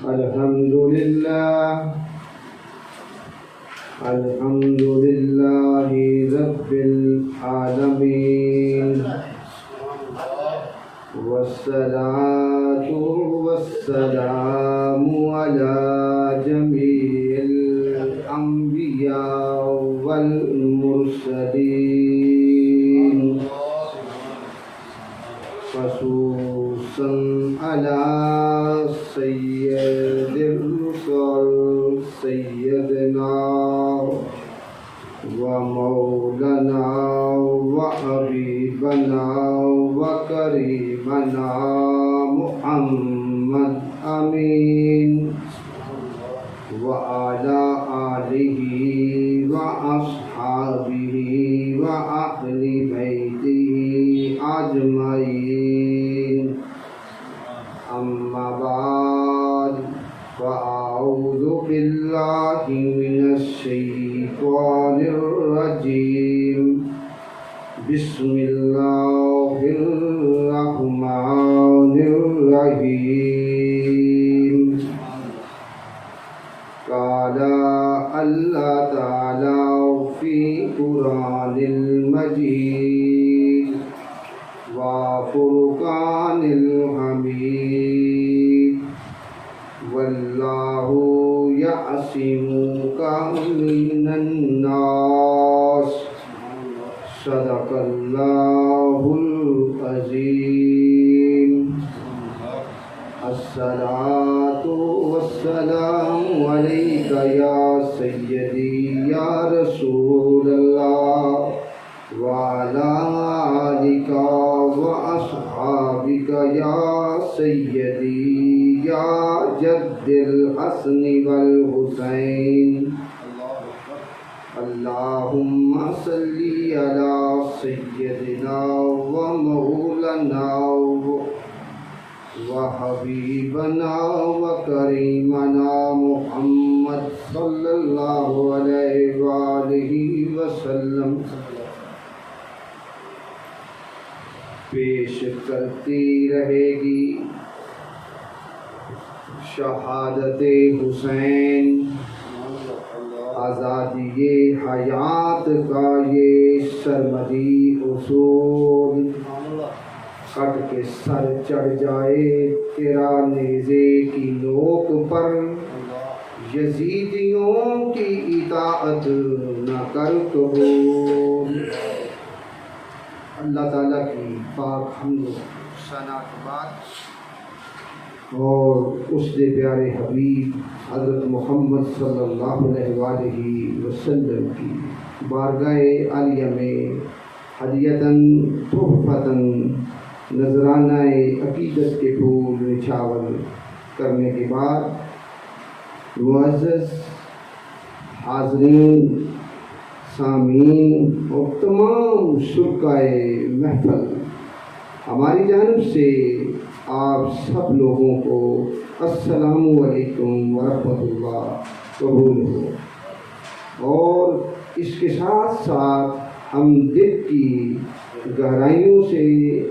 الحمد لله رب العالمين والصلاة والسلام على جميع الأنبياء والمرسلين خصوصا على سيد الرسل سيدنا ومولانا وحبيبنا وكريمنا محمد أمين وعلى آله وأصحابه وأهل بيته أجمعين أما بعد فأعوذ بالله من الشيطان الرجيم بسم الله الرحمن الرحيم قال الله تعالى في قرآن المجيد وفرقان الحميد والله يعصمك من الناس صدق الله العظيم الصلاة والسلام عليك يا سيدي يا رسول الله وعلى آلك وأصحابك يا سيدي يا جد الحسن والحسين اللهم صل على سيدنا ومولانا وحبيبنا وكريمنا محمد صلى الله عليه وآله وسلم پیش کرتی رہے گی شہادت حسین آزادی حیات کا یہ سرمدی اصول کٹ کے سر چڑھ جائے تیرا نیزے کی نوک پر یزیدیوں کی اطاعت نہ کر قبول اللہ تعالیٰ کی پاک حمد و ثنا کے بعد اور اس کے پیارے حبیب حضرت محمد صلی اللہ علیہ وآلہ وسلم کی بارگاہ عالیہ میں ہدیتاً تحفتاً نذرانہ عقیدت کے پھول نچھاور کرنے کے بعد معزز حاضرین سامعین اور تمام شرکائے محفل ہماری جانب سے آپ سب لوگوں کو السلام علیکم ورحمۃ اللہ قبول ہو، اور اس کے ساتھ ساتھ ہم دل کی گہرائیوں سے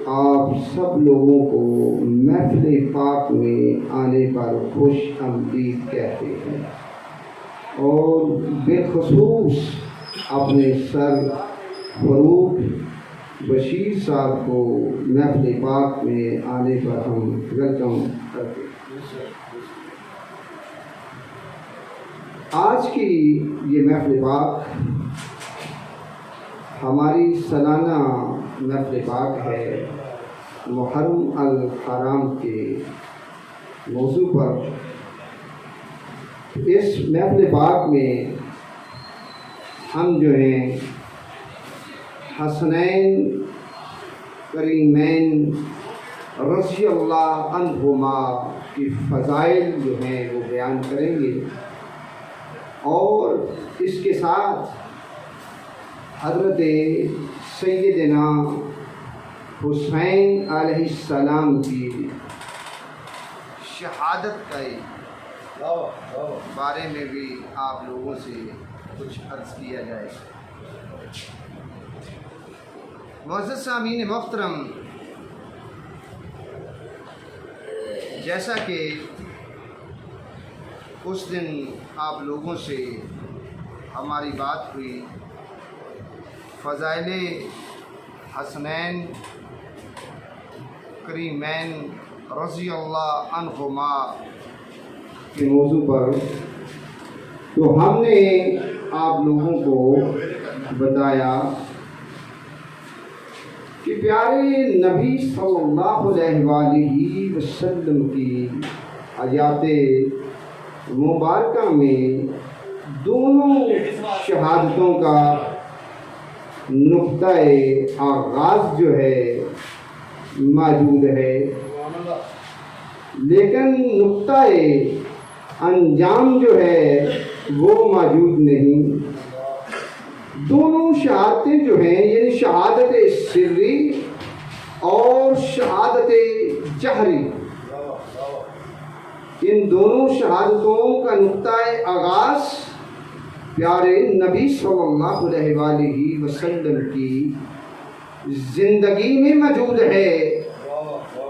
آپ سب لوگوں کو محفل پاک میں آنے پر خوش آمدید کہتے ہیں، اور بالخصوص اپنے سر فروخ بشیر صاحب کو محفل پاک میں آنے پر ہم ویلکم کرتے ہیں۔ آج کی یہ محفل پاک ہماری سالانہ محفل پاک ہے محرم الحرام کے موضوع پر۔ اس محفل پاک میں ہم جو ہیں حسنین کریمین رضی اللہ عنہما کی فضائل جو ہیں وہ بیان کریں گے، اور اس کے ساتھ حضرت سیدنا حسین علیہ السلام کی شہادت کے بارے میں بھی آپ لوگوں سے کچھ عرض کیا جائے۔ معزز سامعین محترم، جیسا کہ اس دن آپ لوگوں سے ہماری بات ہوئی فضائل حسنین کریمین رضی اللہ عنہما کے موضوع پر، تو ہم نے آپ لوگوں کو بتایا کہ پیارے نبی صلی اللہ علیہ وآلہ وسلم کی حیات مبارکہ میں دونوں شہادتوں کا نقطۂ آغاز جو ہے موجود ہے، لیکن نقطۂ انجام جو ہے وہ موجود نہیں۔ دونوں شہادتیں جو ہیں یعنی شہادت سری اور شہادت جہری، ان دونوں شہادتوں کا نقطۂ آغاز پیارے نبی صلی اللہ علیہ وآلہ وسلم کی زندگی میں موجود ہے،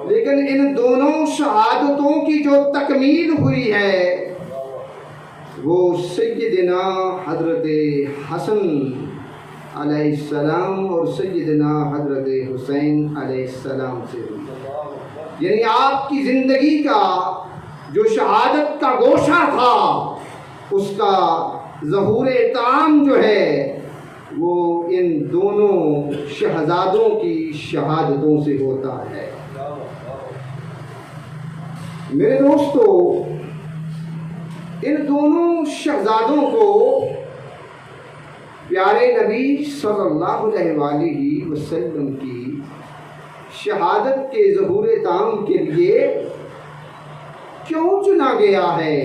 لیکن ان دونوں شہادتوں کی جو تکمیل ہوئی ہے وہ سیدنا حضرت حسن علیہ السلام اور سیدنا حضرت حسین علیہ السلام سے ہوئی۔ یعنی آپ کی زندگی کا جو شہادت کا گوشہ تھا اس کا ظہور تام جو ہے وہ ان دونوں شہزادوں کی شہادتوں سے ہوتا ہے۔ میرے دوستو، ان دونوں شہزادوں کو پیارے نبی صلی اللہ علیہ وآلہ وسلم کی شہادت کے ظہور تام کے لیے کیوں چنا گیا ہے،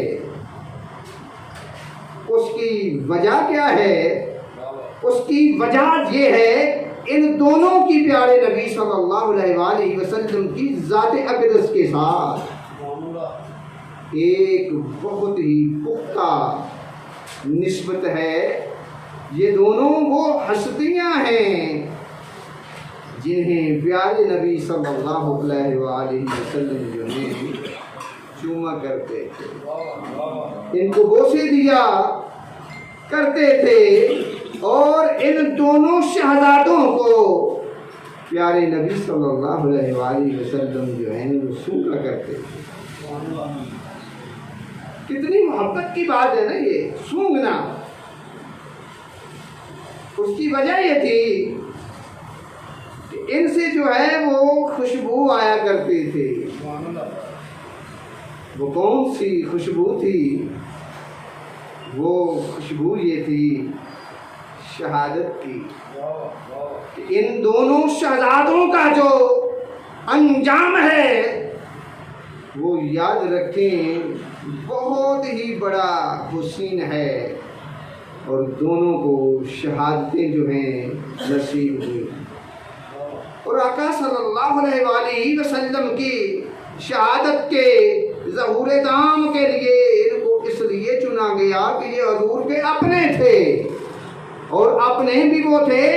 اس کی وجہ کیا ہے؟ اس کی وجہ یہ ہے ان دونوں کی پیارے نبی صلی اللہ علیہ وآلہ وسلم کی ذات اقدس کے ساتھ ایک بہت ہی پختہ نسبت ہے۔ یہ دونوں وہ ہستیاں ہیں جنہیں پیارے نبی صلی اللہ علیہ وآلہ وسلم جو ہیں چوما کرتے تھے، ان کو بوسے دیا کرتے تھے، اور ان دونوں شہزادوں کو پیارے نبی صلی اللہ علیہ وآلہ وسلم جو ہیں وہ سونگا کرتے تھے۔ کتنی محبت کی بات ہے نا یہ سونگنا۔ اس کی وجہ یہ تھی کہ ان سے جو ہے وہ خوشبو آیا کرتی تھی۔ وہ کون سی خوشبو تھی؟ وہ خوشبو یہ تھی شہادت کی، کہ ان دونوں شہزادوں کا جو انجام ہے وہ یاد رکھیں بہت ہی بڑا حسین ہے، اور دونوں کو شہادتیں جو ہیں نصیب ہوئی۔ اور آقا صلی اللہ علیہ وآلہ وسلم کی شہادت کے ظہور تام کے لیے ان کو اس لیے چنا گیا کہ یہ حضور کے اپنے تھے، اور اپنے بھی وہ تھے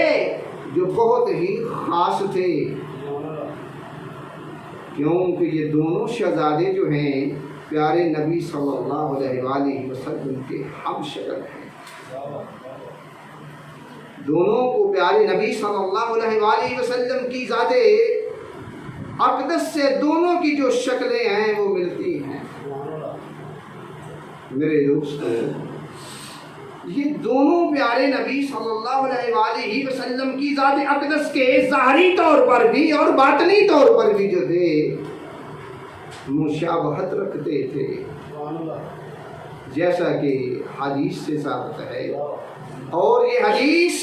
جو بہت ہی خاص تھے، کیونکہ یہ دونوں شہزادے جو ہیں پیارے نبی صلی اللہ علیہ وآلہ وسلم کے ہم شکل ہیں۔ دونوں کو پیارے نبی صلی اللہ علیہ وآلہ وسلم کی ذات اقدس سے دونوں کی جو شکلیں ہیں وہ ملتی ہیں۔ میرے دوستو، یہ دونوں پیارے نبی صلی اللہ علیہ وآلہ وسلم کی ذات اقدس کے ظاہری طور پر بھی اور باطنی طور پر بھی جو تھے مشابہت رکھتے تھے، جیسا کہ حدیث سے ثابت ہے، اور یہ حدیث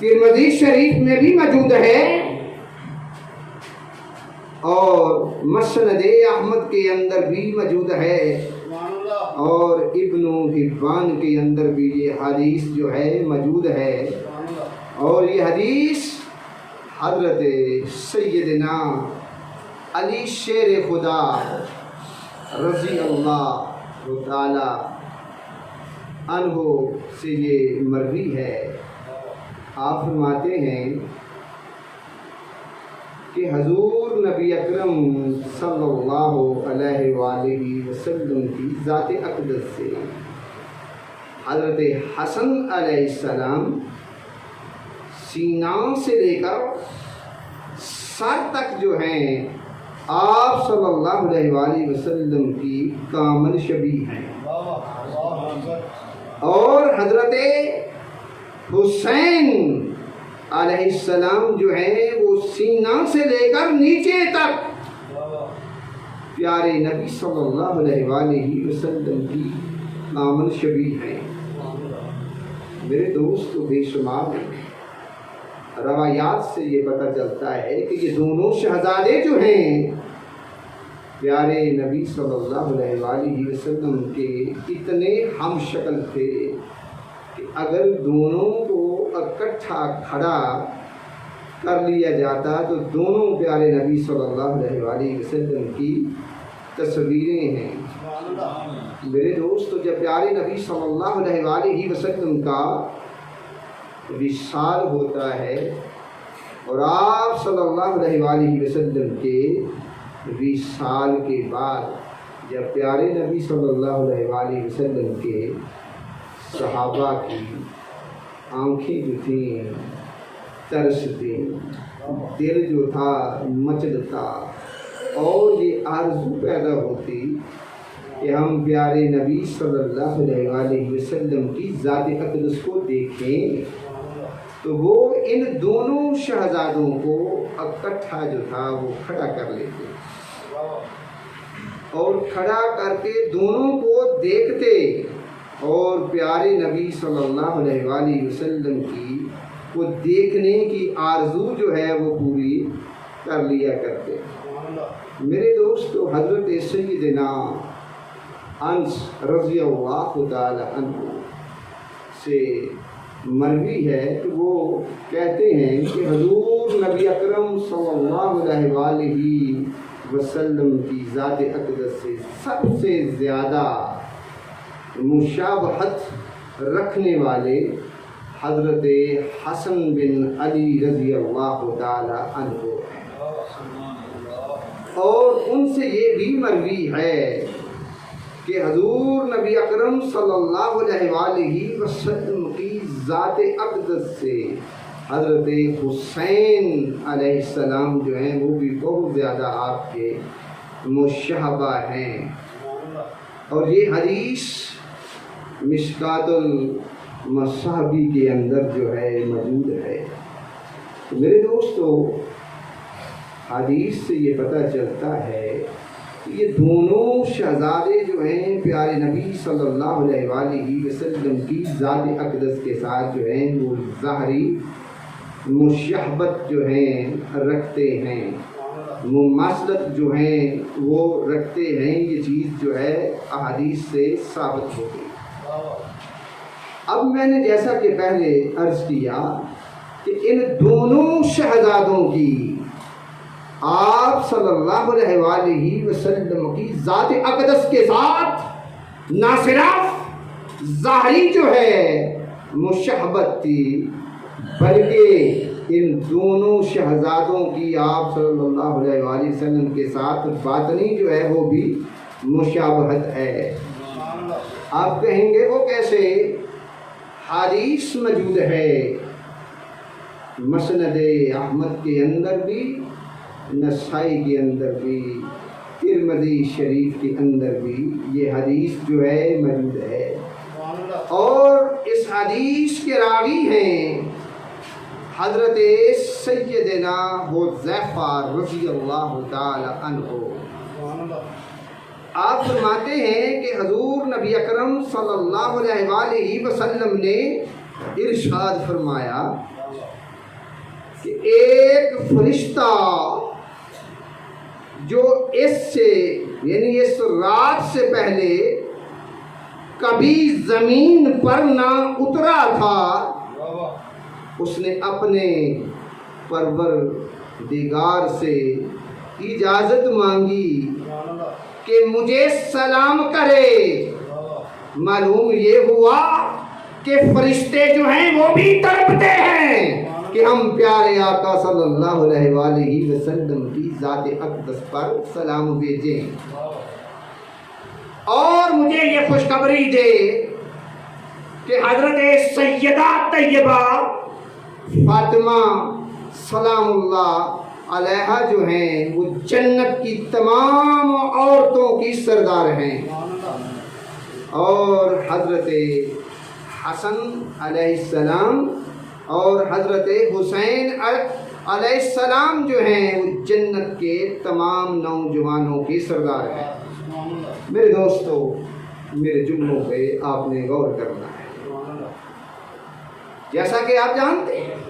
ترمذی شریف میں بھی موجود ہے، اور مسند احمد کے اندر بھی موجود ہے، اور ابن حبان کے اندر بھی یہ حدیث جو ہے موجود ہے۔ اور یہ حدیث حضرت سیدنا علی شیر خدا رضی اللہ تعالی عنہ سے یہ مروی ہے۔ آپ فرماتے ہیں کہ حضور نبی اکرم صلی اللہ علیہ وآلہ وسلم کی ذات اقدس سے حضرت حسن علیہ السلام سینہ سے لے کر سر تک جو ہیں آپ صلی اللہ علیہ وآلہ وسلم کی کامل شبیہ ہیں، اور حضرت حسین علیہ السلام جو ہیں وہ سینہ سے لے کر نیچے تک پیارے نبی صلی اللہ علیہ وآلہ وسلم کی کامل شبیہ ہیں۔ میرے دوست بے شمار روایات سے یہ پتہ چلتا ہے کہ یہ دونوں شہزادے جو ہیں پیارے نبی صلی اللہ علیہ وآلہ وسلم کے اتنے ہم شکل تھے کہ اگر دونوں کو اکٹھا کھڑا کر لیا جاتا تو دونوں پیارے نبی صلی اللہ علیہ وآلہ وسلم کی تصویریں ہیں۔ میرے دوستو، جب پیارے نبی صلی اللہ علیہ وآلہ وسلم کا وصال ہوتا ہے اور آپ صلی اللہ علیہ وآلہ وسلم کے وصال کے بعد جب پیارے نبی صلی اللہ علیہ وآلہ وسلم کے صحابہ کی آنکھیں جو تھیں ترستی، دل جو تھا مچلتا، اور یہ آرزو پیدا ہوتی کہ ہم پیارے نبی صلی اللہ علیہ وآلہ وسلم کی ذات اقدس کو دیکھیں، تو وہ ان دونوں شہزادوں کو اکٹھا جو تھا وہ کھڑا کر لیتے اور کھڑا کر کے دونوں کو دیکھتے اور پیارے نبی صلی اللہ علیہ وآلہ وسلم کی وہ دیکھنے کی آرزو جو ہے وہ پوری کر لیا کرتے۔ میرے دوستو، حضرت سیدنا انس رضی اللہ تعالی عنہ سے مروی ہے کہ وہ کہتے ہیں کہ حضور نبی اکرم صلی اللہ علیہ وآلہ وسلم کی ذات اقدس سے سب سے زیادہ مشابہت رکھنے والے حضرت حسن بن علی رضی اللہ تعالی عنہ ہیں، اور ان سے یہ بھی مروی ہے کہ حضور نبی اکرم صلی اللہ علیہ وآلہ وسلم کی ذات اقدس سے حضرت حسین علیہ السلام جو ہیں وہ بھی بہت زیادہ آپ کے مشابہ ہیں، اور یہ حدیث مشکات المصابیح کے اندر جو ہے موجود ہے۔ تو میرے دوستو، حدیث سے یہ پتہ چلتا ہے کہ یہ دونوں شہزادے جو ہیں پیارے نبی صلی اللہ علیہ وآلہ وسلم کی ذات اقدس کے ساتھ جو ہیں وہ ظاہری مشابہت جو ہیں رکھتے ہیں، مماثلت جو ہیں وہ رکھتے ہیں۔ یہ چیز جو ہے احادیث سے ثابت ہو گئی۔ اب میں نے جیسا کہ پہلے عرض کیا کہ ان دونوں شہزادوں کی آپ صلی اللہ علیہ وآلہ وسلم کی ذات اقدس کے ساتھ نہ صرف ظاہری جو ہے مشابہت تھی، بلکہ ان دونوں شہزادوں کی آپ صلی اللہ علیہ وآلہ وسلم کے ساتھ باطنی جو ہے وہ بھی مشابہت ہے۔ آپ کہیں گے وہ کیسے؟ حدیث موجود ہے مسند احمد کے اندر بھی، نسائی کے اندر بھی، ترمذی شریف کے اندر بھی یہ حدیث جو ہے موجود ہے، اور اس حدیث کے راوی ہیں حضرت سیدنا حذیفہ رضی اللہ تعالی عنہ۔ آپ فرماتے ہیں کہ حضور نبی اکرم صلی اللہ علیہ وآلہ وسلم نے ارشاد فرمایا کہ ایک فرشتہ جو اس سے یعنی اس رات سے پہلے کبھی زمین پر نہ اترا تھا، اس نے اپنے پروردگار سے اجازت مانگی کہ مجھے سلام کرے۔ معلوم یہ ہوا کہ فرشتے جو ہیں وہ بھی تڑپتے ہیں، کہ ہم پیارے آقا صلی اللہ علیہ وآلہ وسلم کی ذات اقدس پر سلام بھیجیں اور مجھے یہ خوشخبری دے کہ حضرت سیدہ طیبہ فاطمہ سلام اللہ علیہا جو ہیں وہ جنت کی تمام عورتوں کی سردار ہیں، اور حضرت حسن علیہ السلام اور حضرت حسین علیہ السلام جو ہیں وہ جنت کے تمام نوجوانوں کی سردار ہیں۔ میرے دوستو، میرے جملوں پہ آپ نے غور کرنا ہے۔ جیسا کہ آپ جانتے ہیں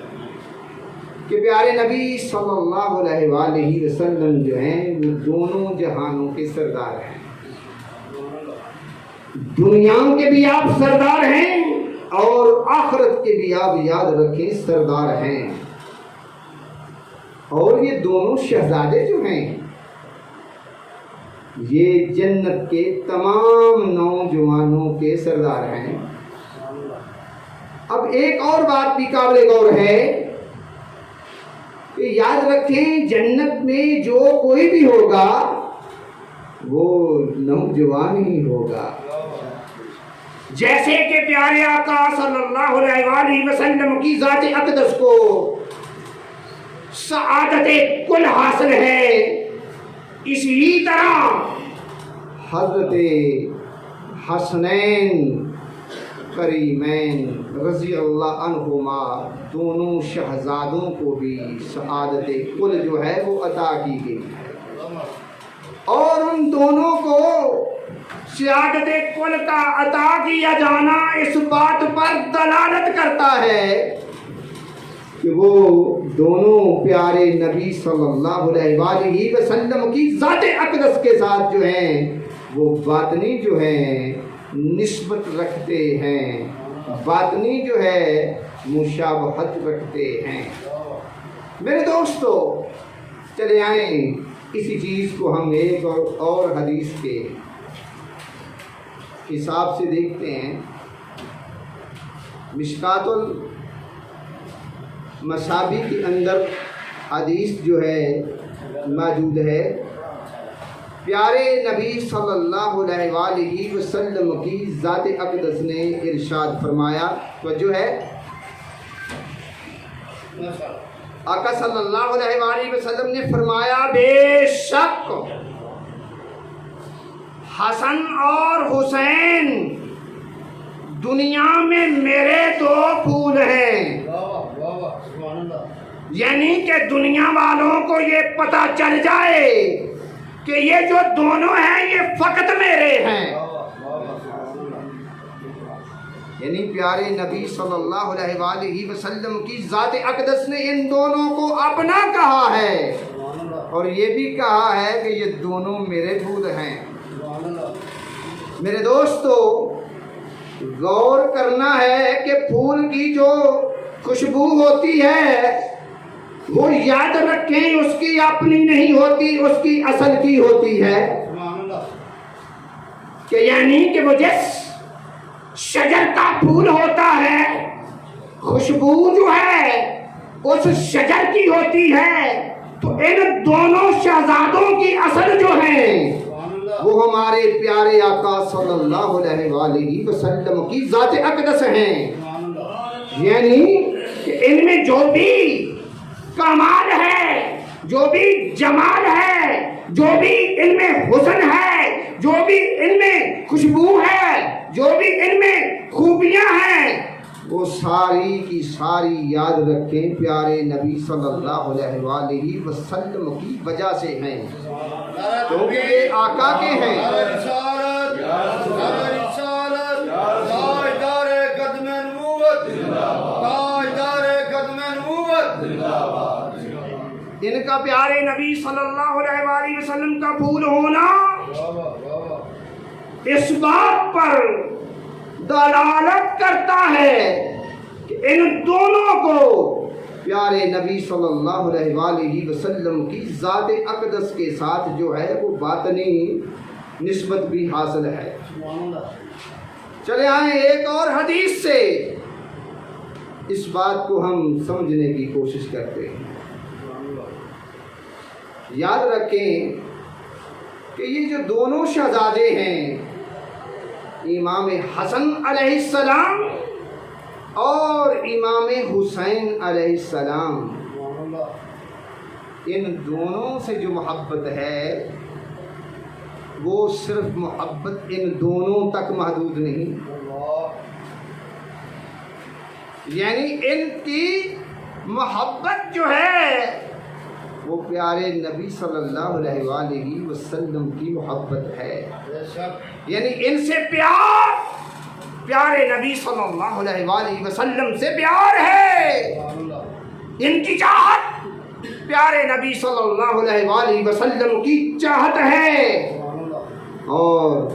کہ پیارے نبی صلی اللہ علیہ وآلہ وسلم جو ہیں وہ دونوں جہانوں کے سردار ہیں، دنیا کے بھی آپ سردار ہیں اور آخرت کے بھی آپ یاد رکھیں سردار ہیں، اور یہ دونوں شہزادے جو ہیں یہ جنت کے تمام نوجوانوں کے سردار ہیں۔ اب ایک اور بات بھی قابل غور ہے کہ یاد رکھیں جنت میں جو کوئی بھی ہوگا وہ نوجوان ہی ہوگا، جیسے کہ پیارے آقا صلی اللہ علیہ وآلہ وسلم کی ذات اقدس کو سعادت کل حاصل ہے، اسی طرح حضرت حسنین کریمین رضی اللہ عنہما دونوں شہزادوں کو بھی سعادت کل جو ہے وہ عطا کی گئی ہے، اور ان دونوں کو سعادت کل کا عطا کیا جانا اس بات پر دلالت کرتا ہے کہ وہ دونوں پیارے نبی صلی اللہ علیہ وآلہ وسلم کی ذات اقدس کے ساتھ جو ہیں وہ باطنی جو ہیں نسبت رکھتے ہیں، باطنی جو ہے مشابہت رکھتے ہیں۔ میرے دوستو، چلے آئیں اسی چیز کو ہم ایک اور حدیث کے حساب سے دیکھتے ہیں۔ مشکات المصابیح کے اندر حدیث جو ہے موجود ہے، پیارے نبی صلی اللہ علیہ وآلہ وسلم کی ذات اقدس نے ارشاد فرمایا، توجہ ہے، آقا صلی اللہ علیہ وآلہ وسلم نے فرمایا بے شک حسن اور حسین دنیا میں میرے دو پھول ہیں، یعنی کہ دنیا والوں کو یہ پتہ چل جائے کہ یہ جو دونوں ہیں یہ فقط میرے ہیں، یعنی پیارے نبی صلی اللہ علیہ وآلہ وسلم کی ذات اقدس نے ان دونوں کو اپنا کہا ہے، اور یہ بھی کہا ہے کہ یہ دونوں میرے پھول ہیں۔ میرے دوستو، غور کرنا ہے کہ پھول کی جو خوشبو ہوتی ہے وہ یاد رکھیں اس کی اپنی نہیں ہوتی، اس کی اصل کی ہوتی ہے، کہ یعنی کہ وہ جس شجر کا پھول ہوتا ہے خوشبو جو ہے اس شجر کی ہوتی ہے، تو ان دونوں شہزادوں کی اصل جو ہیں وہ ہمارے پیارے آقا صلی اللہ علیہ وآلہ وسلم کی ذات اقدس ہیں، یعنی کہ ان میں جو بھی کمال ہے، جو بھی جمال ہے، جو بھی ان میں حسن ہے، جو بھی ان میں خوشبو ہے، جو بھی ان میں خوبیاں ہیں، وہ ساری کی ساری یاد رکھیں پیارے نبی صلی اللہ علیہ وآلہ وسلم کی وجہ سے ہیں، کیونکہ یہ آقا کے ہیں۔ ان کا پیارے نبی صلی اللہ علیہ وآلہ وسلم کا پھول ہونا اس بات پر دلالت کرتا ہے کہ ان دونوں کو پیارے نبی صلی اللہ علیہ وآلہ وسلم کی ذات اقدس کے ساتھ جو ہے وہ باطنی نسبت بھی حاصل ہے۔ چلے آئیں ایک اور حدیث سے اس بات کو ہم سمجھنے کی کوشش کرتے ہیں۔ یاد رکھیں کہ یہ جو دونوں شہزادے ہیں، امام حسن علیہ السلام اور امام حسین علیہ السلام، ان دونوں سے جو محبت ہے وہ صرف محبت ان دونوں تک محدود نہیں، یعنی ان کی محبت جو ہے وہ پیارے نبی صلی اللہ علیہ وآلہ وسلم کی محبت ہے، یعنی ان سے پیار پیارے نبی صلی اللہ علیہ وآلہ وسلم سے پیار ہے، ان کی چاہت پیارے نبی صلی اللہ علیہ وآلہ وسلم کی چاہت ہے، اور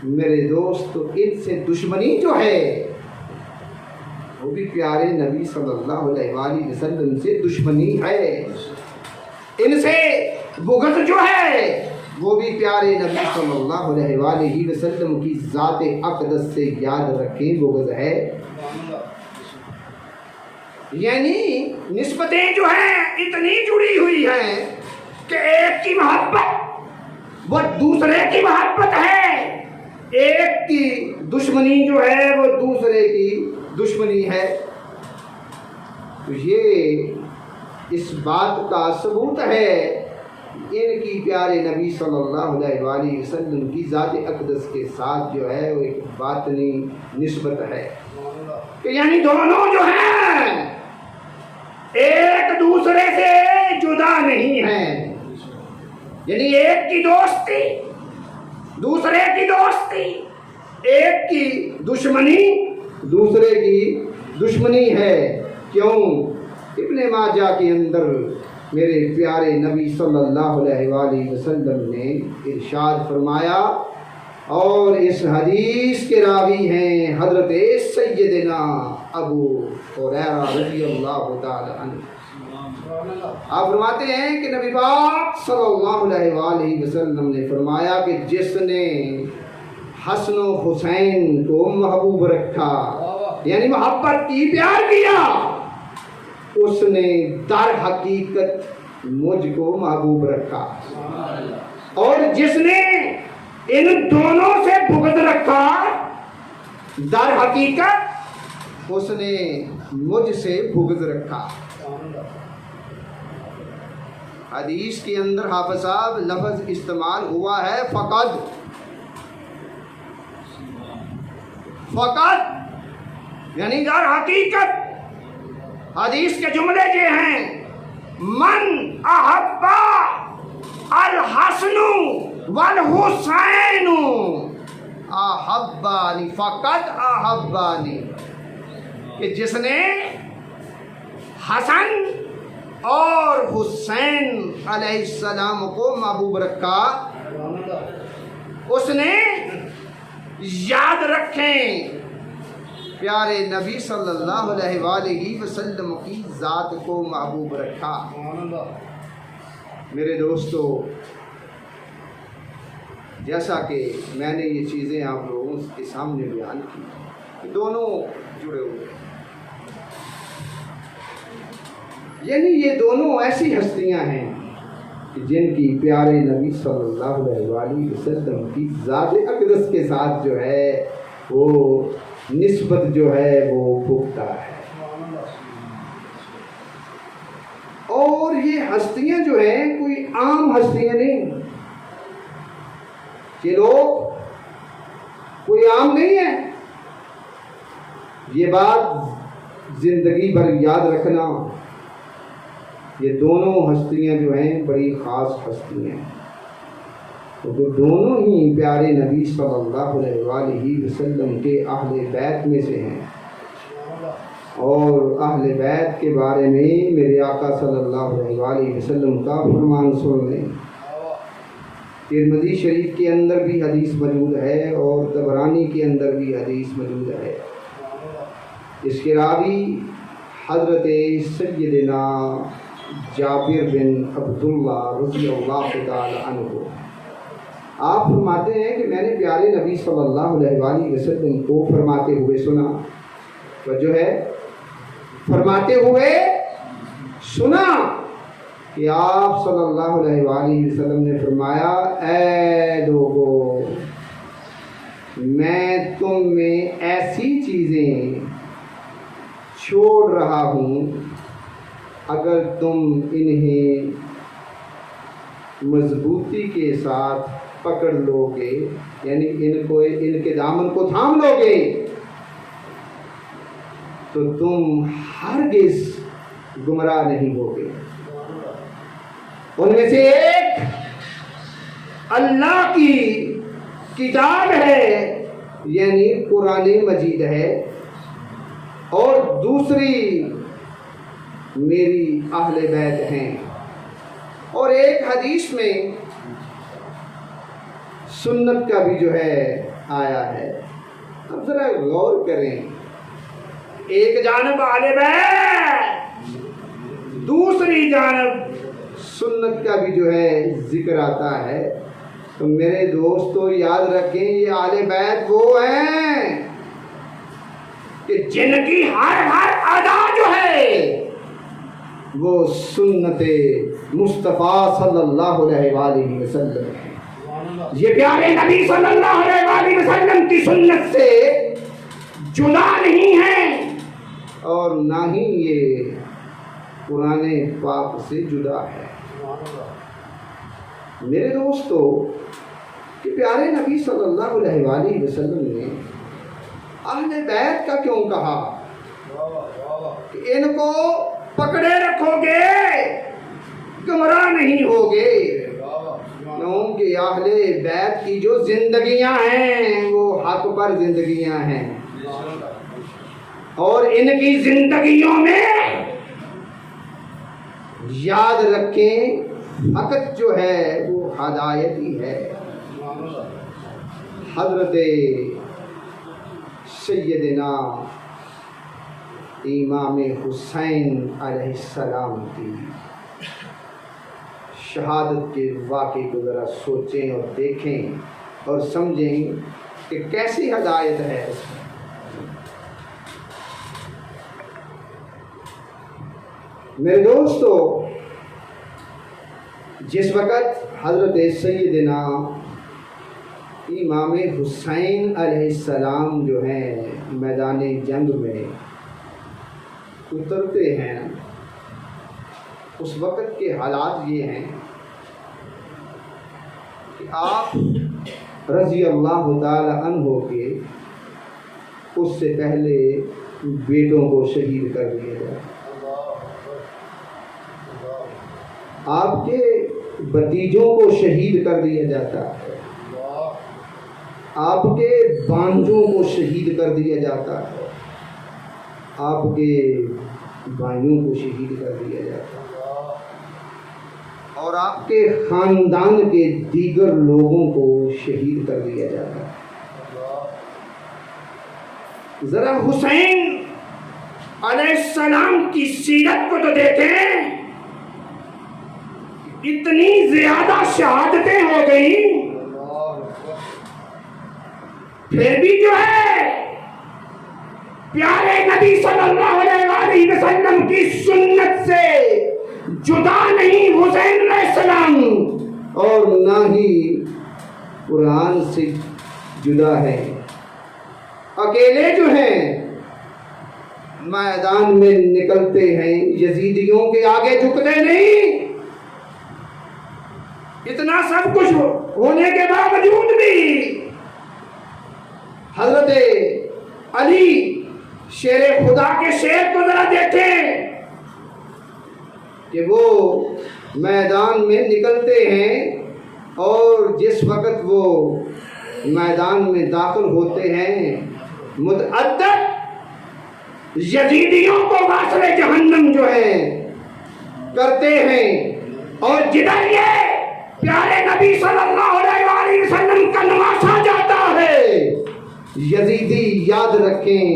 میرے دوست ان سے دشمنی جو ہے وہ بھی پیارے نبی صلی اللہ علیہ وآلہ وسلم سے دشمنی ہے، ان سے بغض جو ہے وہ بھی پیارے نبی صلی اللہ علیہ وآلہ وسلم کی ذات اقدس سے یاد رکھیں بغض ہے، یعنی نسبتیں جو ہیں اتنی جڑی ہوئی ہیں کہ ایک کی محبت وہ دوسرے کی محبت ہے، ایک کی دشمنی جو ہے وہ دوسرے کی دشمنی ہے۔ تو یہ اس بات کا ثبوت ہے ان کی پیارے نبی صلی اللہ علیہ وآلہ وسلم کی ذات اقدس کے ساتھ جو ہے وہ ایک باطنی نسبت ہے، کہ یعنی دونوں جو ہیں ایک دوسرے سے جدا نہیں ہیں، یعنی ایک کی دوستی دوسرے کی دوستی، ایک کی دشمنی دوسرے کی دشمنی ہے۔ کیوں؟ ابن ماجہ کے اندر میرے پیارے نبی صلی اللہ علیہ وآلہ وسلم نے ارشاد فرمایا، اور اس حدیث کے راوی ہیں حضرت سیدنا ابو ہریرہ رضی اللہ تعالی عنہ۔ آپ فرماتے ہیں کہ نبی پاک صلی اللہ علیہ وآلہ وسلم نے فرمایا کہ جس نے حسن و حسین کو محبوب رکھا، یعنی محبت کی، پیار کیا، اس نے در حقیقت مجھ کو محبوب رکھا، اور جس نے ان دونوں سے بغض رکھا در حقیقت اس نے مجھ سے بغض رکھا۔ حدیث کے اندر حافظ صاحب لفظ استعمال ہوا ہے فقط، فقط یعنی در حقیقت۔ حدیث کے جملے یہ ہیں، من احبا الحسن والحسین احبانی، فقط احبانی، کہ جس نے حسن اور حسین علیہ السلام کو محبوب رکھا، اس نے یاد رکھیں پیارے نبی صلی اللہ علیہ وآلہ وسلم کی ذات کو محبوب رکھا۔ میرے دوستو، جیسا کہ میں نے یہ چیزیں آپ لوگوں کے سامنے بیان کی کہ دونوں جڑے ہوئے ہیں، یعنی یہ دونوں ایسی ہستیاں ہیں کہ جن کی پیارے نبی صلی اللہ علیہ وآلہ وسلم کی ذات اقدس کے ساتھ جو ہے وہ نسبت جو ہے وہ پختہ ہے، اور یہ ہستیاں جو ہیں کوئی عام ہستیاں نہیں، یہ لوگ کوئی عام نہیں ہے۔ یہ بات زندگی بھر یاد رکھنا، یہ دونوں ہستیاں جو ہیں بڑی خاص ہستیاں ہیں، تو دونوں ہی پیارے نبی صلی اللہ علیہ وآلہ وسلم کے اہل بیت میں سے ہیں، اور اہل بیت کے بارے میں میرے آقا صلی اللہ علیہ وآلہ وسلم کا فرمان سن لیں۔ ترمذی شریف کے اندر بھی حدیث موجود ہے اور طبرانی کے اندر بھی حدیث موجود ہے، اس کے راوی حضرت سیدنا جابر بن عبداللہ رضی اللہ تعالی عنہ، آپ فرماتے ہیں کہ میں نے پیارے نبی صلی اللہ علیہ وآلہ وسلم کو فرماتے ہوئے سنا، وجہ ہے فرماتے ہوئے سنا کہ آپ صلی اللہ علیہ وآلہ وسلم نے فرمایا اے لوگو میں تم میں ایسی چیزیں چھوڑ رہا ہوں اگر تم انہیں مضبوطی کے ساتھ پکڑ لو گے، یعنی ان کے دامن کو تھام لو گے تو تم ہرگز گمراہ نہیں ہوگے۔ ان میں سے ایک اللہ کی کتاب ہے یعنی قرآن مجید ہے، اور دوسری میری اہل بیت ہیں، اور ایک حدیث میں سنت کا بھی جو ہے آیا ہے۔ اب ذرا غور کریں، ایک جانب اہل بیت، دوسری جانب سنت کا بھی جو ہے ذکر آتا ہے، تو میرے دوستو یاد رکھیں یہ اہل بیت وہ ہیں کہ جن کی ہر ادا جو ہے وہ سنت مصطفیٰ صلی اللہ علیہ وآلہ وسلم ہے۔ یہ پیارے نبی صلی اللہ علیہ وآلہ وسلم کی سنت سے جدا نہیں ہے، اور نہ ہی یہ قرآن پاک سے جدا ہے۔ میرے دوستو کہ پیارے نبی صلی اللہ علیہ وآلہ وسلم نے اہل بیت کا کیوں کہا کہ ان کو پکڑے رکھو گے گمراہ نہیں ہوگے، کیونکہ اہل بیت کی جو زندگیاں ہیں وہ حق پر زندگیاں ہیں، اور ان کی زندگیوں میں یاد رکھیں حق جو ہے وہ ہدایت ہی ہے۔ حضرت سیدنا امام حسین علیہ السلام کی شہادت کے واقعے کو ذرا سوچیں اور دیکھیں اور سمجھیں کہ کیسی ہدایت ہے اس میں۔ میرے دوستو جس وقت حضرت سیدنا امام حسین علیہ السلام جو ہیں میدان جنگ میں اترتے ہیں، اس وقت کے حالات یہ ہیں کہ آپ رضی اللہ تعالی عنہ کے اس سے پہلے بیٹوں کو شہید کر دیا جائے، آپ کے بھتیجوں کو شہید کر دیا جاتا ہے، آپ کے بانجوں کو شہید کر دیا جاتا ہے، آپ کے بھائیوں کو شہید کر دیا جاتا ہے، اور آپ کے خاندان کے دیگر لوگوں کو شہید کر دیا جاتا ہے۔ ذرا حسین علیہ السلام کی سیرت کو تو دیکھیں، اتنی زیادہ شہادتیں ہو گئیں، پھر بھی جو ہے پیارے نبی صلی اللہ علیہ وآلہ وسلم کی سنت سے جدا نہیں حسین علیہ السلام، اور نہ ہی قرآن سے جدا ہے۔ اکیلے جو ہیں میدان میں نکلتے ہیں، یزیدیوں کے آگے جھکتے نہیں، اتنا سب کچھ ہونے کے باوجود بھی حضرت علی شیر خدا کے شیر کو ذرا دیکھیں کہ وہ میدان میں نکلتے ہیں، اور جس وقت وہ میدان میں داخل ہوتے ہیں متعدد یزیدیوں کو واصل جہنم جو ہے کرتے ہیں، اور جدھر یہ پیارے نبی صلی اللہ علیہ وآلہ وسلم کا نواسا جاتا ہے، یزیدی یاد رکھیں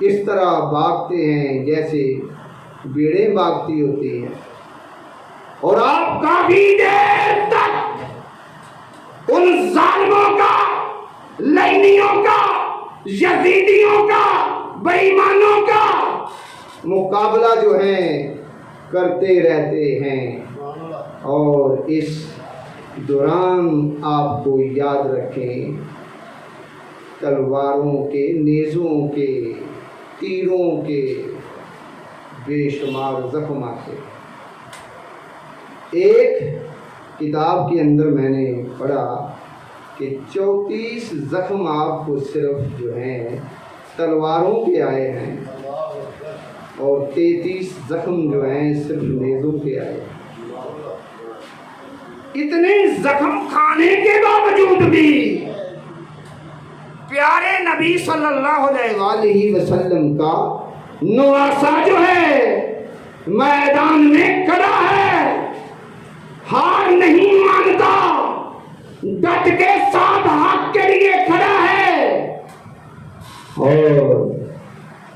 اس طرح بھاگتے ہیں جیسے بیڑیں بھاگتی ہوتی ہیں، اور آپ کافی دیر تک ان ظالموں کا، لعنیوں کا، یزیدیوں کا، بے ایمانوں کا مقابلہ جو ہیں کرتے رہتے ہیں، اور اس دوران آپ کو یاد رکھیں تلواروں کے، نیزوں کے، تیروں کے بے شمار زخم آتے۔ ایک کتاب کے اندر میں نے پڑھا کہ 34 زخم آپ کو صرف جو ہیں تلواروں کے آئے ہیں، اور 33 زخم جو ہیں صرف نیزوں کے آئے ہیں۔ اتنے زخم کھانے کے باوجود بھی پیارے نبی صلی اللہ علیہ وآلہ وسلم کا نواسا جو ہے میدان میں کھڑا ہے، ہار نہیں مانتا، ڈٹ کے ساتھ حق کے لیے کھڑا ہے، اور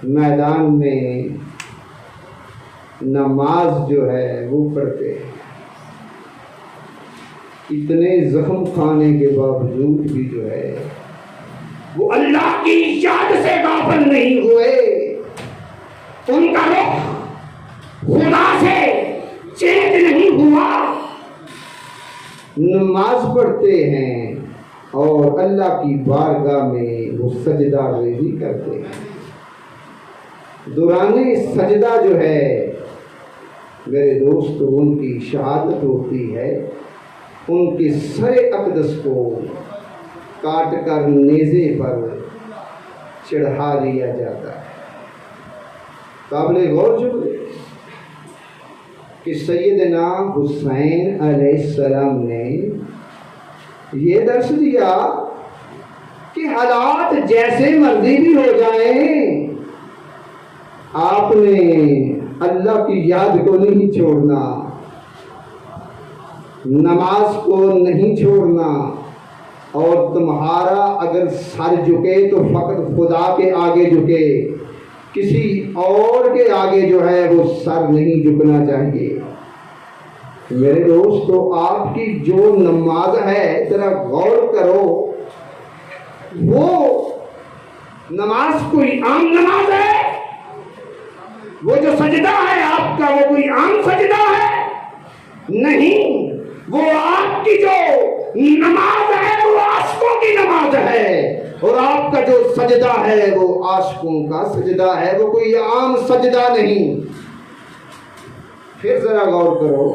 میدان میں نماز جو ہے وہ پڑھتے ہیں۔ اتنے زخم کھانے کے باوجود بھی جو ہے وہ اللہ کی یاد سے غافل نہیں ہوئے، ان کا رخ خدا سے چینج نہیں ہوا، نماز پڑھتے ہیں اور اللہ کی بارگاہ میں وہ سجدہ ریزی کرتے ہیں۔ دوران سجدہ جو ہے میرے دوست ان کی شہادت ہوتی ہے، ان کے سر اقدس کو کاٹ کر نیزے پر چڑھا دیا جاتا ہے۔ قابل غور جملے کہ سیدنا حسین علیہ السلام نے یہ درس دیا کہ حالات جیسے مرضی بھی ہو جائیں، آپ نے اللہ کی یاد کو نہیں چھوڑنا، نماز کو نہیں چھوڑنا، اور تمہارا اگر سر جھکے تو فقط خدا کے آگے جھکے، کسی اور کے آگے جو ہے وہ سر نہیں جھکنا چاہیے۔ میرے دوستو، آپ کی جو نماز ہے ذرا غور کرو، وہ نماز کوئی عام نماز ہے؟ وہ جو سجدہ ہے آپ کا وہ کوئی عام سجدہ ہے؟ نہیں، وہ آپ کی جو نماز ہے وہ عاشقوں کی نماز ہے، اور آپ کا جو سجدہ ہے وہ عاشقوں کا سجدہ ہے، وہ کوئی عام سجدہ نہیں۔ پھر ذرا غور کرو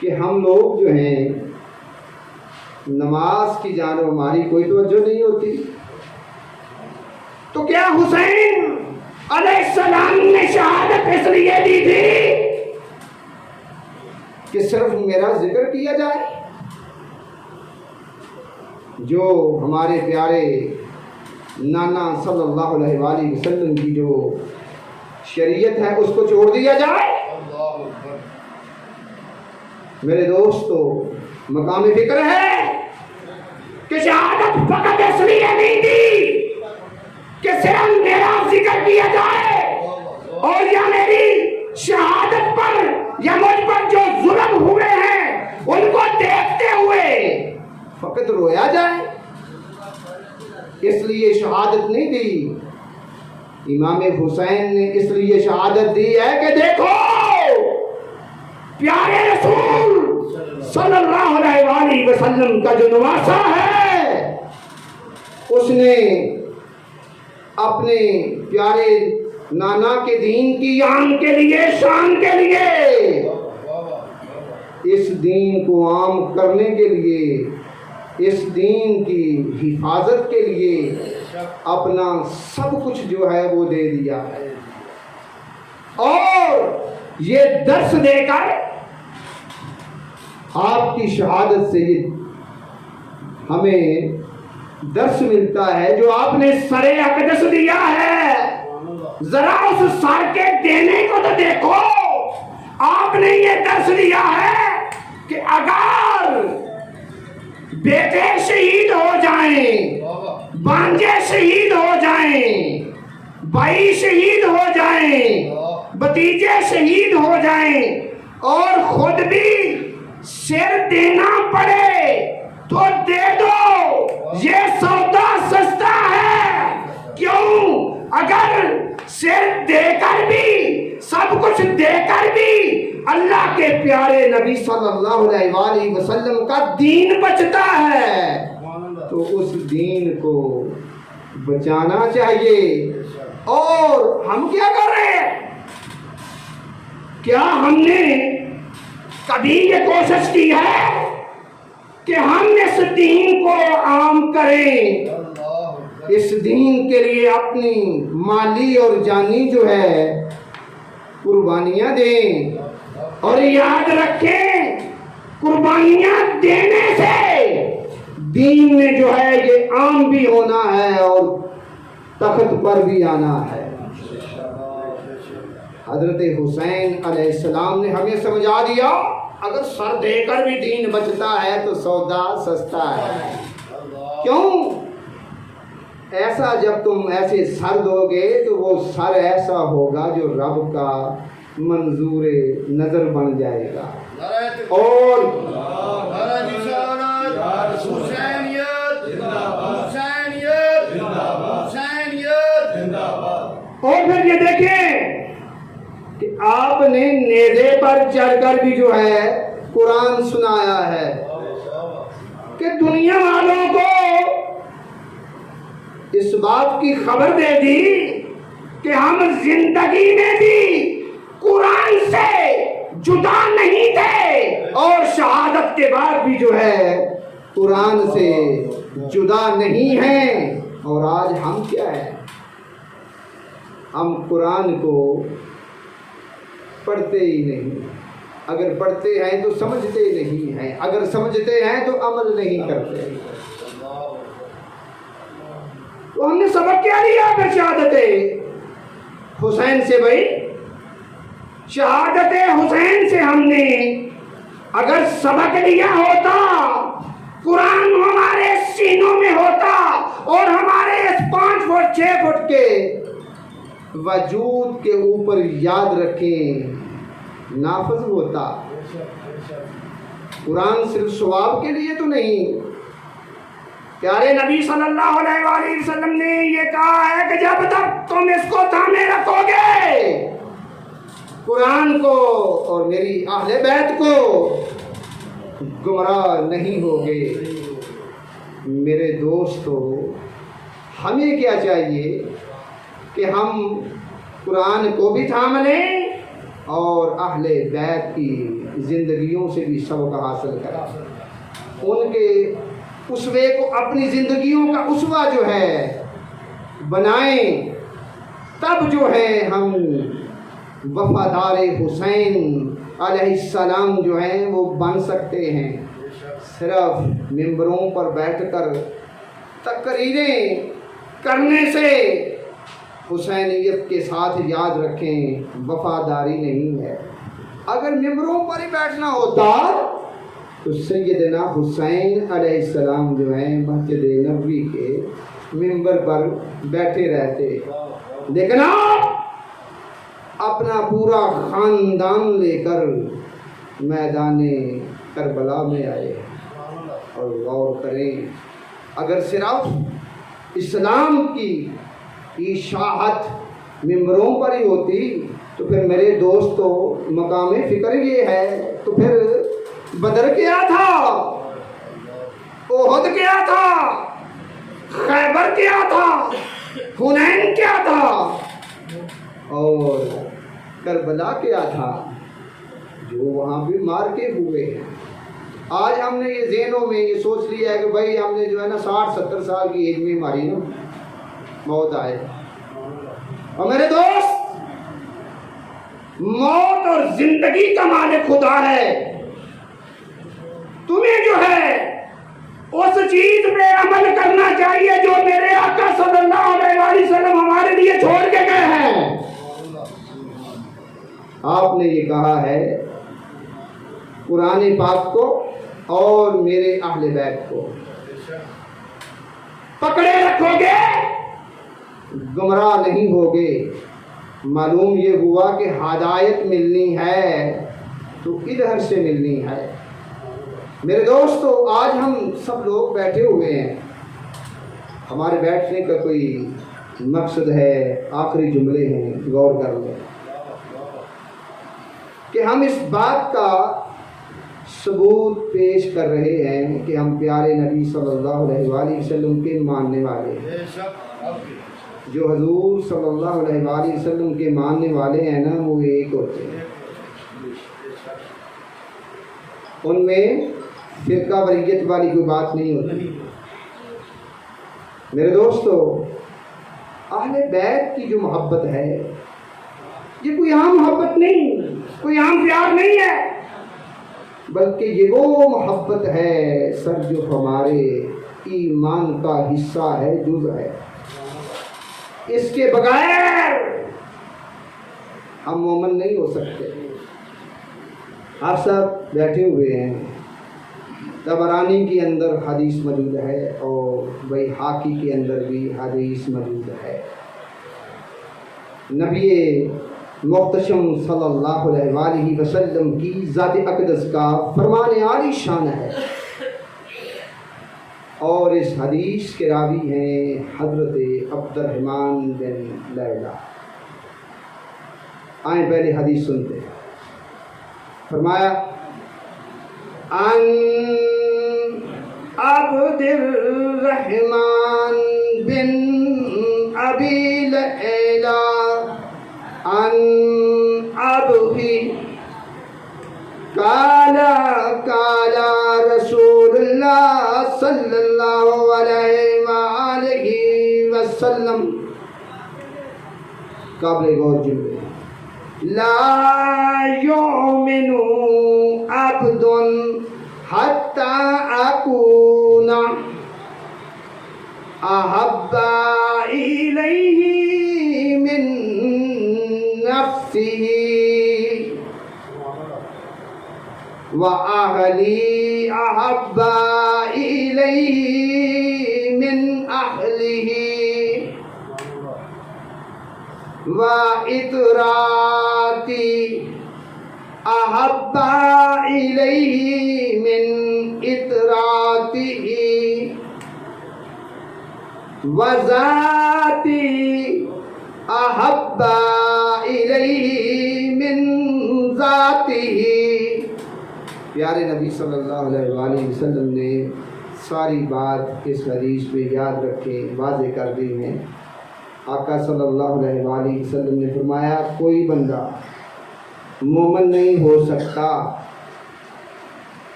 کہ ہم لوگ جو ہیں نماز کی جانب ہماری کوئی توجہ نہیں ہوتی، تو کیا حسین علیہ السلام نے شہادت اس لیے دی تھی کہ صرف میرا ذکر کیا جائے؟ جو ہمارے پیارے نانا صلی اللہ علیہ وآلہ وسلم کی جو شریعت ہے اس کو چھوڑ دیا جائے؟ میرے دوستو، مقام فکر ہے کہ شہادت فقط اس لیے نہیں دی کہ صرف میرا ذکر کیا جائے، اور یا میری شہادت پر یا مجھ پر جو ظلم ہوئے ہیں ان کو دیکھتے ہوئے فقط رویا جائے، اس لیے شہادت نہیں دی۔ امام حسین نے اس لیے شہادت دی ہے کہ دیکھو پیارے رسول صلی اللہ علیہ وآلہ وسلم کا جو نواسا ہے، اس نے اپنے پیارے نانا کے دین کی عام کے لیے، شان کے لیے، اس دین کو عام کرنے کے لیے، اس دین کی حفاظت کے لیے اپنا سب کچھ جو ہے وہ دے دیا ہے، اور یہ درس دے کر آپ کی شہادت سے یہ ہمیں درس ملتا ہے جو آپ نے سر اقدس دیا ہے۔ ذرا اس سر کے دینے کو تو دیکھو، آپ نے یہ درس دیا ہے کہ اگر بیٹے شہید ہو جائیں، بانجے شہید ہو جائیں، بھائی شہید ہو جائیں، بھتیجے شہید ہو جائیں، اور خود بھی سر دینا پڑے تو دے دو، یہ سودا سستا ہے۔ کیوں؟ اگر سر اللہ کے پیارے نبی صلی اللہ علیہ وآلہ وسلم کا دین بچتا ہے تو اس دین کو بچانا چاہیے۔ اور ہم کیا کر رہے ہیں؟ کیا ہم نے کبھی یہ کوشش کی ہے کہ ہم اس دین کو عام کریں، اس دین کے لیے اپنی مالی اور جانی جو ہے قربانیاں دیں؟ اور یاد رکھیں، قربانیاں دینے سے دین میں جو ہے یہ عام بھی ہونا ہے اور تخت پر بھی آنا ہے۔ حضرت حسین علیہ السلام نے ہمیں سمجھا دیا، اگر سر دے کر بھی دین بچتا ہے تو سودا سستا ہے۔ کیوں؟ ایسا جب تم ایسے سر دو گے تو وہ سر ایسا ہوگا جو رب کا منظور نظر بن جائے گا۔ اور پھر یہ دیکھیں کہ آپ نے نیزے پر چڑھ کر بھی جو ہے قرآن سنایا ہے کہ دنیا والوں کو اس بات کی خبر دے دی کہ ہم زندگی میں بھی قرآن سے جدا نہیں تھے اور شہادت کے بعد بھی جو ہے قرآن سے جدا نہیں ہیں۔ اور آج ہم کیا ہیں؟ ہم قرآن کو پڑھتے ہی نہیں، اگر پڑھتے ہیں تو سمجھتے نہیں ہیں، اگر سمجھتے ہیں تو عمل نہیں کرتے۔ تو ہم نے سبق کیا لیا پھر شہادت حسین سے؟ بھائی شہادت حسین سے ہم نے اگر سبق لیا ہوتا، قرآن ہمارے سینوں میں ہوتا اور ہمارے اس 5 فٹ 6 فٹ کے وجود کے اوپر یاد رکھیں نافذ ہوتا۔ قرآن صرف ثواب کے لیے تو نہیں، پیارے نبی صلی اللہ علیہ وآلہ وسلم نے یہ کہا ہے کہ جب تک تم اس کو تھامے رکھو گے، قرآن کو اور میری اہل بیت کو، گمراہ نہیں ہوگے۔ میرے دوستو، ہمیں کیا چاہیے کہ ہم قرآن کو بھی تھام لیں اور اہل بیت کی زندگیوں سے بھی سبق حاصل کریں، ان کے اسوے کو اپنی زندگیوں کا اسوہ جو ہے بنائیں، تب جو ہے ہم وفادار حسین علیہ السلام جو ہیں وہ بن سکتے ہیں۔ صرف ممبروں پر بیٹھ کر تقریریں کرنے سے حسینیت کے ساتھ یاد رکھیں وفاداری نہیں ہے۔ اگر ممبروں پر ہی بیٹھنا ہوتا تو سیدنا حسین علیہ السلام جو ہیں مسجد نبوی کے ممبر پر بیٹھے رہتے، لیکن آپ اپنا پورا خاندان لے کر میدان کربلا میں آئے۔ اور غور کریں، اگر صرف اسلام کی اشاعت ممبروں پر ہی ہوتی تو پھر میرے دوستو مقام فکر یہ ہے، تو پھر بدر کیا تھا، احد کیا تھا، خیبر کیا تھا، حنین کیا تھا اور کربلا کیا تھا جو وہاں بھی مار کے ہوئے ہیں۔ آج ہم نے یہ ذہنوں میں یہ سوچ لیا ہے کہ بھائی ہم نے جو ہے نا 60-70 سال کی ایج میں ہماری نا موت آئے، اور میرے دوست موت اور زندگی کا مالک خدا ہے۔ تمہیں جو ہے اس چیز پہ عمل کرنا چاہیے جو میرے آقا صلی اللہ علیہ وسلم ہمارے لیے چھوڑ کے گئے ہیں۔ آپ نے یہ کہا ہے قرآن پاک کو اور میرے اہل بیت کو پکڑے رکھو گے گمراہ نہیں ہوگے۔ معلوم یہ ہوا کہ ہدایت ملنی ہے تو ادھر سے ملنی ہے۔ میرے دوستو، آج ہم سب لوگ بیٹھے ہوئے ہیں، ہمارے بیٹھنے کا کوئی مقصد ہے، آخری جملے ہیں، غور کر لیں کہ ہم اس بات کا ثبوت پیش کر رہے ہیں کہ ہم پیارے نبی صلی اللہ علیہ وآلہ وسلم کے ماننے والے ہیں۔ جو حضور صلی اللہ علیہ وآلہ وسلم کے ماننے والے ہیں نا، وہ ایک ہوتے ہیں، ان میں فرقہ واریت والی کوئی بات نہیں ہوتی۔ میرے دوستو، اہل بیت کی جو محبت ہے یہ کوئی عام محبت نہیں، کوئی عام پیار نہیں ہے، بلکہ یہ وہ محبت ہے سر جو ہمارے ایمان کا حصہ ہے، جز ہے۔ اس کے بغیر ہم مومن نہیں ہو سکتے۔ آپ سب بیٹھے ہوئے ہیں، طبرانی کے اندر حدیث موجود ہے اور بیہقی کے اندر بھی حدیث موجود ہے۔ نبی محتشم صلی اللہ علیہ وآلہ وسلم کی ذات اقدس کا فرمان عالی شان ہے، اور اس حدیث کے راوی ہیں حضرت عبد الرحمن بن لیلہ۔ آئیں پہلے حدیث سنتے ہیں۔ فرمایا ان عبد الرحمن بن ابی لیلہ ان ابھی قال رسول اللہ صلی اللہ علیہ وآلہ وسلم، قابل غور جملے، لا یؤمن عبد حتی اکون احب الیہ من نفسہ وَأَهْلِي أَحَبَّ إِلَيْهِ مِنْ أَهْلِهِ وَإِطْرَاتِي أَحَبَّ إِلَيْهِ مِنْ إِطْرَاتِهِ وَذَاتِي أَحَبَّ إِلَيْهِ مِنْ ذَاتِهِ۔ پیارے نبی صلی اللہ علیہ وآلہ وسلم نے ساری بات اس حدیث پہ یاد رکھے، واضح کر دی ہے۔ آقا صلی اللہ علیہ وآلہ وسلم نے فرمایا کوئی بندہ مومن نہیں ہو سکتا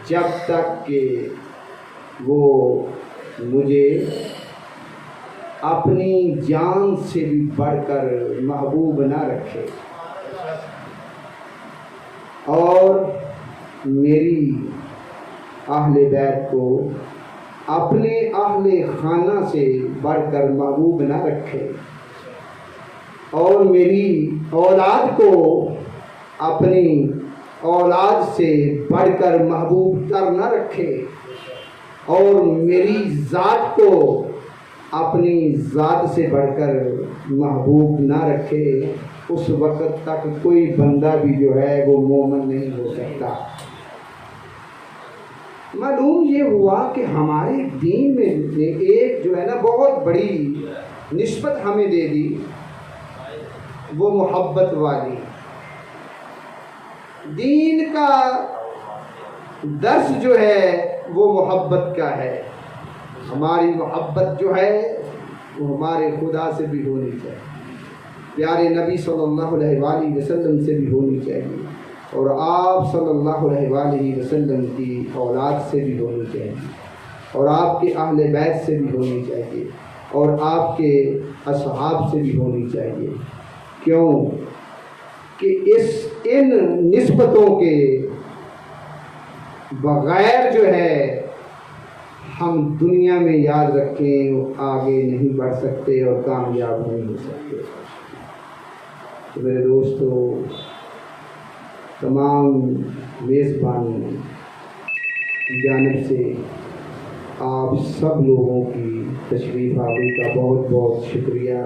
جب تک کہ وہ مجھے اپنی جان سے بھی بڑھ کر محبوب نہ رکھے اور میری اہل بیت کو اپنے اہل خانہ سے بڑھ کر محبوب نہ رکھے اور میری اولاد کو اپنی اولاد سے بڑھ کر محبوب تر نہ رکھے اور میری ذات کو اپنی ذات سے بڑھ کر محبوب نہ رکھے، اس وقت تک کوئی بندہ بھی جو ہے وہ مومن نہیں ہو سکتا۔ معلوم یہ ہوا کہ ہمارے دین میں ایک جو ہے نا بہت بڑی نسبت ہمیں دے دی، وہ محبت والی۔ دین کا درس جو ہے وہ محبت کا ہے۔ ہماری محبت جو ہے وہ ہمارے خدا سے بھی ہونی چاہیے، پیارے نبی صلی اللہ علیہ وآلہ وسلم سے بھی ہونی چاہیے، اور آپ صلی اللہ علیہ وآلہ وسلم کی اولاد سے بھی ہونی چاہیے، اور آپ کے اہل بیت سے بھی ہونی چاہیے، اور آپ کے اصحاب سے بھی ہونی چاہیے۔ کیوں کہ ان نسبتوں کے بغیر جو ہے ہم دنیا میں یاد رکھیں آگے نہیں بڑھ سکتے اور کامیاب نہیں ہو سکتے۔ تو میرے دوستو، تمام میزبانوں کی جانب سے آپ سب لوگوں کی تشریف آوری کا بہت بہت شکریہ۔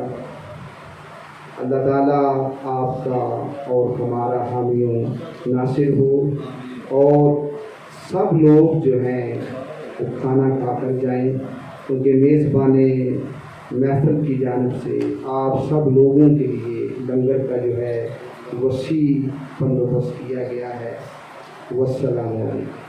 اللہ تعالیٰ آپ کا اور ہمارا حامی و ناصر ہو، اور سب لوگ جو ہیں وہ کھانا کھا کر جائیں، کیونکہ میزبان محفل کی جانب سے آپ سب لوگوں کے لیے لنگر کا جو ہے وسیع بندوبست کیا گیا ہے. والسلام علیکم.